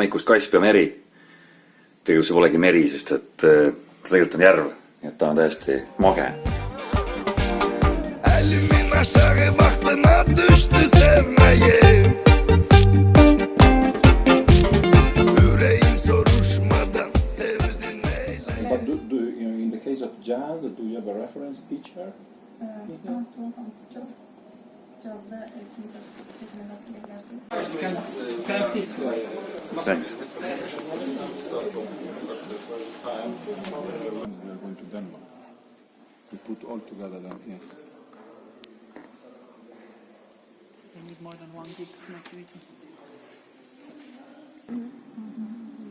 hommikust Kaspia meri. Tegelikult see polegi meri, sest et ta tegelikult on järv, nii et ta on täiesti mage. Elimin aşağı vaktına düştü sevmeye. Yüreğim soruşmadan sevdin eyle. But in the case of jazz, do you have a reference teacher? Cazda eğitimde edersiniz. Can I sit? Thanks. We are going to Denmark. We put all together down here. You need more than one gig to make it.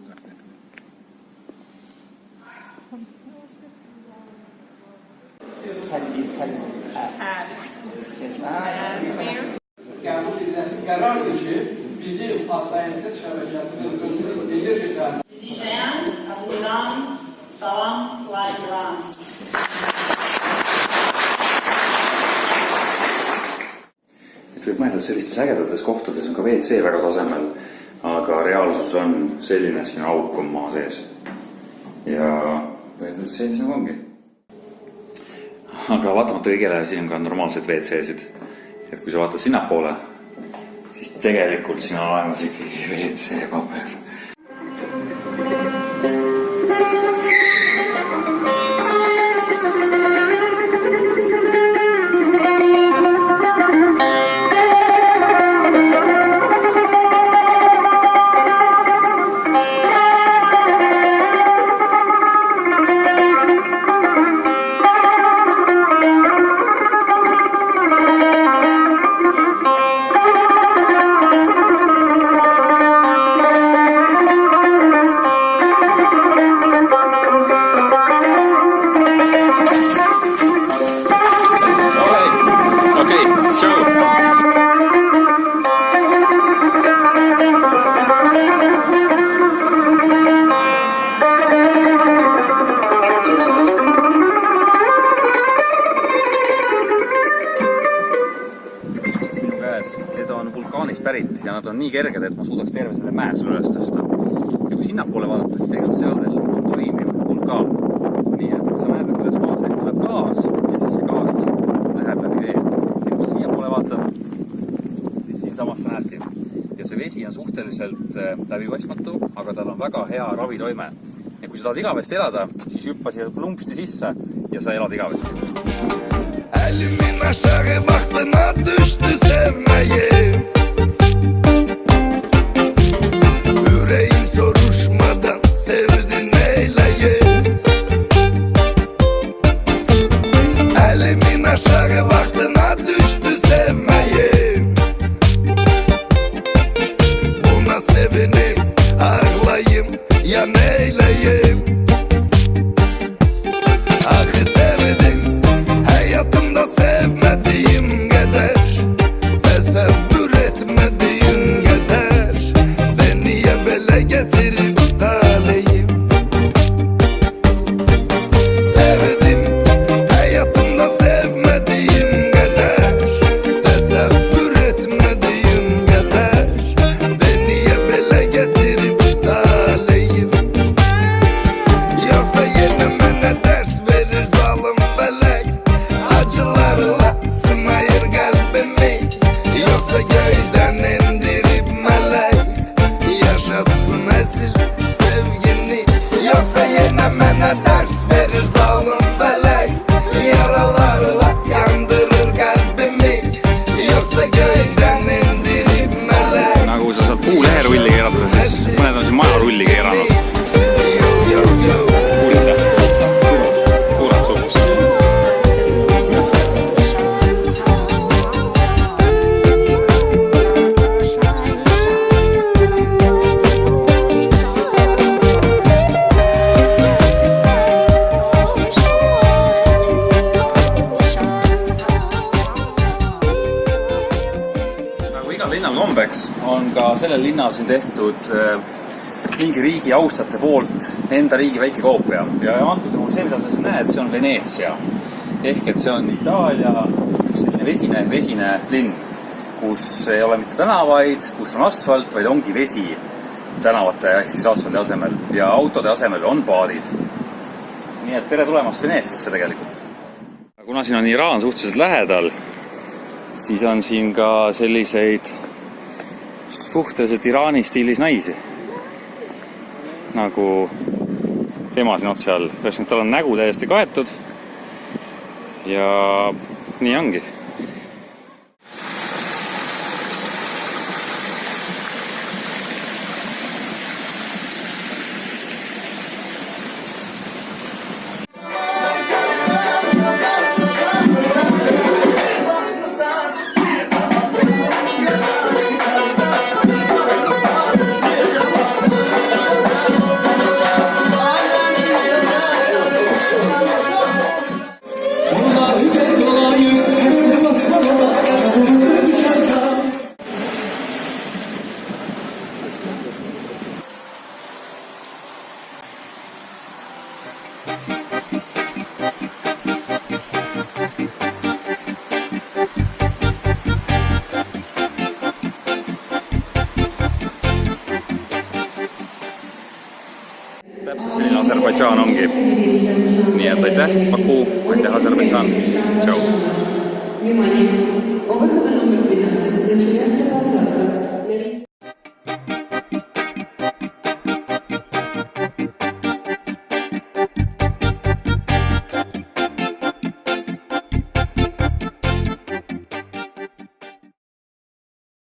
Definitely. Yani bu dinlensin karardır ki bizi hastanenizde çıkaracağısınız. Gelirce Dijean, Abulan, Salam, Lailan. Et võib mõelda, et sellistes ägedates kohtades on ka WC väga tasemel, aga reaalsus on selline, siin auk on maa sees. Ja põhimõtteliselt selline nagu ongi. Aga vaatamata kõigele siin on ka normaalsed WC-sid. Et kui sa vaatad sinnapoole, siis tegelikult siin on olemas ikkagi WC-paber. Need on vulkaanist pärit ja nad on nii kerged, et ma suudaks terve selle mäe sulle üles tõsta. Ja kui sinnapoole vaadata, siis tegelikult seal veel on toimiv vulkaan. Nii et sa näed, kuidas maa sees tuleb gaas ja siis see gaas läheb läbi veel. Ja kui siia poole vaatad, siis siin samas sa näedki. Ja see vesi on suhteliselt läbipaistmatu, aga tal on väga hea ravitoime. Ja kui sa tahad igavesti elada, siis hüppa siia plumpsti sisse ja sa elad igavesti. Elimin aşağı vaktına düştü sevmeye. Yüreğim soruşmadan sevdin eyleye. Elimin aşağı vaktına düştü sevmeye. Buna sevinip ağlayayım ya neyleyeyim. Ahı sevdim hayatımda sevmediğim kadar, tesevvür etmediğin kadar. Beni ya böyle getirip taleyim. Sevdim hayatımda sevmediğim kadar, tesevvür etmediğim kadar. Beni ya böyle getirip taleyim. Yoksa yine bana ders verir zalim felek, acılarla sınayır kalbimi. Yoksa göyden indirip melek, yaşatsın esil sevgini. Yoksa yine bana ders verir zalim felek, yaralarla yandırır kalbimi. Yoksa göyden indirip melek. Nagu sa saad puuleherulli keerata, siis mõned on siin majarulli keeranud. Kuulid sa? Kuulad suhtes. Nagu igal linnal kombeks on ka sellel linnal siin tehtud mingi riigi austajate poolt enda riigi väike koopia. Ja antud juhul see, mida sa siin näed, see on Veneetsia. Ehk et see on Itaalia selline vesine linn, kus ei ole mitte tänavaid, kus on asfalt, vaid ongi vesi. tänavate ehk siis asfaldi asemel ja autode asemel on paadid. Nii et tere tulemast Veneetsiasse tegelikult. Kuna siin on Iraan suhteliselt lähedal, siis on siin ka selliseid suhteliselt Iraani stiilis naisi. Nagu tema siin otsa all. Tal on nägu täiesti kaetud ja nii ongi. Täpselt selline Aserbaidžaan ongi. Nii et aitäh, Baku, aitäh Aserbaidžaan. Tšau. Внимание! У выхода номер 12 начинается посадка.